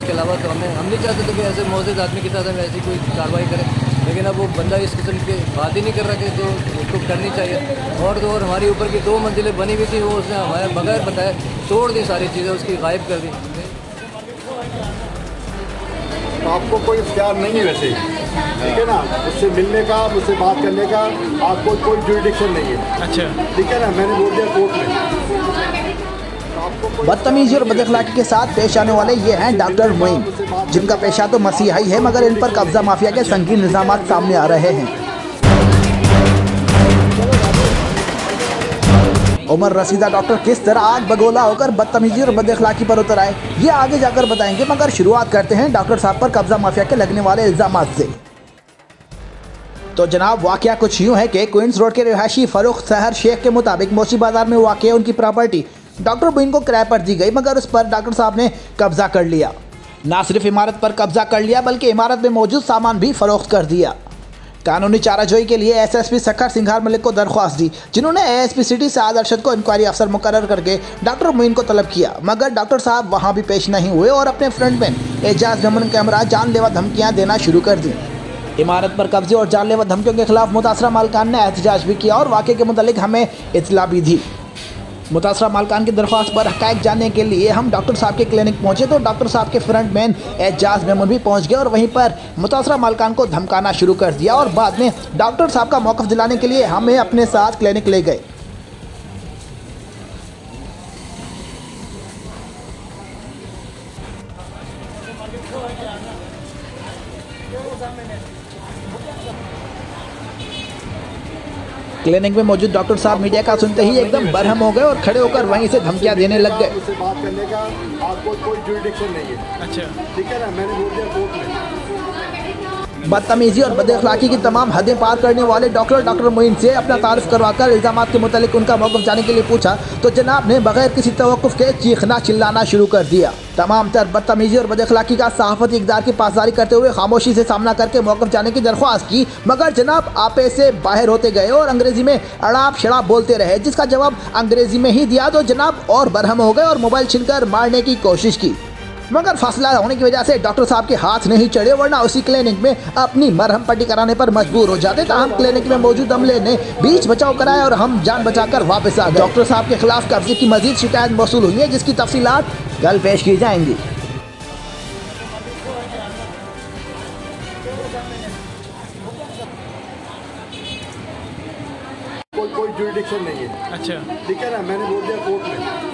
इसके अलावा तो हम नहीं चाहते थे कि ऐसे मोअज़्ज़ज़ आदमी के साथ हम ऐसी कोई कार्रवाई करें, लेकिन अब वो बंदा इस किस्म की बात ही नहीं कर रहा कि जो उसको करनी चाहिए। और तो और हमारी ऊपर की 2 मंजिलें बनी हुई थी, वो उसने हमारे बगैर बताए तोड़ दी, सारी चीज़ें उसकी गायब कर दी। आपको कोई इख्तियार नहीं है वैसे, ठीक है ना, उससे मिलने का, मुझसे बात करने का आपको कोई जुरिडिक्शन नहीं है। अच्छा, ठीक है ना, मैंने बोल दिया कोर्ट में। बदतमीजी और बदअखलाकी के साथ पेश आने वाले ये हैं डॉक्टर मोइन, जिनका पेशा तो मसीहाई है, मगर इन पर कब्जा माफिया के संगीन निजामात सामने आ रहे हैं। उमर रसीदा डॉक्टर किस तरह आग बगोला होकर बदतमीजी और बदअखलाकी पर उतर आए, ये आगे जाकर बताएंगे, मगर शुरुआत करते हैं डॉक्टर साहब पर कब्जा माफिया के लगने वाले इल्जामात से। तो जनाब, वाकया कुछ यूँ है कि क्वींस रोड के रिहायशी फरूख सहर शेख के मुताबिक मोची बाजार में वाकई उनकी प्रॉपर्टी डॉक्टर मोइन को किराए पर दी गई, मगर उस पर डॉक्टर साहब ने कब्जा कर लिया। ना सिर्फ इमारत पर कब्जा कर लिया, बल्कि इमारत में मौजूद सामान भी फरोख्त कर दिया। कानूनी चाराजोई के लिए एसएसपी सखर सिंघार मलिक को दरख्वास्त दी, जिन्होंने एएसपी सिटी साद अरशद को इंक्वायरी अफसर मुकर्रर करके डॉक्टर मोइन को तलब किया, मगर डॉक्टर साहब वहां भी पेश नहीं हुए और अपने फ्रंटमैन एजाज मेमन के हमरा जानलेवा धमकियां देना शुरू कर दी। इमारत पर कब्जे और जानलेवा धमकियों के खिलाफ मुतासरा मालकान ने एहतजाज भी किया और वाक़े के मुतालिक हमें इत्तला भी दी। मुतासरा मालकान की दरख्वास्त पर हक़ाइक़ जानने के लिए हम डॉक्टर साहब के क्लिनिक पहुंचे तो डॉक्टर साहब के फ्रंटमैन एजाज मेमन भी पहुंच गए और वहीं पर मुतासरा मालकान को धमकाना शुरू कर दिया और बाद में डॉक्टर साहब का मौक़िफ़ दिलाने के लिए हमें अपने साथ क्लिनिक ले गए। क्लिनिक में मौजूद डॉक्टर साहब मीडिया का सुनते ही एकदम बरहम हो गए और खड़े होकर वहीं से धमकियां देने लग गए। मुझसे बात करने का आपको कोई जुरिडिक्शन नहीं है। अच्छा, ठीक है ना, मैंने बोल दिया कोर्ट में। बदतमीजी और बदअखलाकी की तमाम हदें पार करने वाले डॉक्टर मोइन से अपना तारुफ करवाकर इल्जामात के मुतालिक उनका मौक़िफ़ जाने के लिए पूछा तो जनाब ने बगैर किसी तवक्कुफ़ के चीखना चिल्लाना शुरू कर दिया। तमाम तर बदतमीजी और बदअखलाकी का सहाफ़ती इक़दार की पासदारी करते हुए खामोशी से सामना करके मौक़िफ़ जाने की दरख्वास्त की, मगर जनाब आपे से बाहर होते गए और अंग्रेज़ी में अड़ाप शड़ाप बोलते रहे, जिसका जवाब अंग्रेज़ी में ही दिया तो जनाब और बरहम हो गए और मोबाइल छीनकर मारने की कोशिश की, मगर फासला होने की वजह से डॉक्टर साहब के हाथ नहीं चढ़े, वरना उसी क्लिनिक में अपनी मरहम पट्टी कराने पर मजबूर हो जाते। ताहम क्लिनिक में मौजूद अमले ने बीच बचाव कराया और हम जान बचाकर वापस आ गए। डॉक्टर साहब के खिलाफ कब्जे की मजीद शिकायत मौसूल हुई है, जिसकी तफसीलात कल पेश की जाएंगी। कोई जुरिडिक्शन नहीं है। अच्छा, ठीक है ना, मैंने बोल दिया कोर्ट में।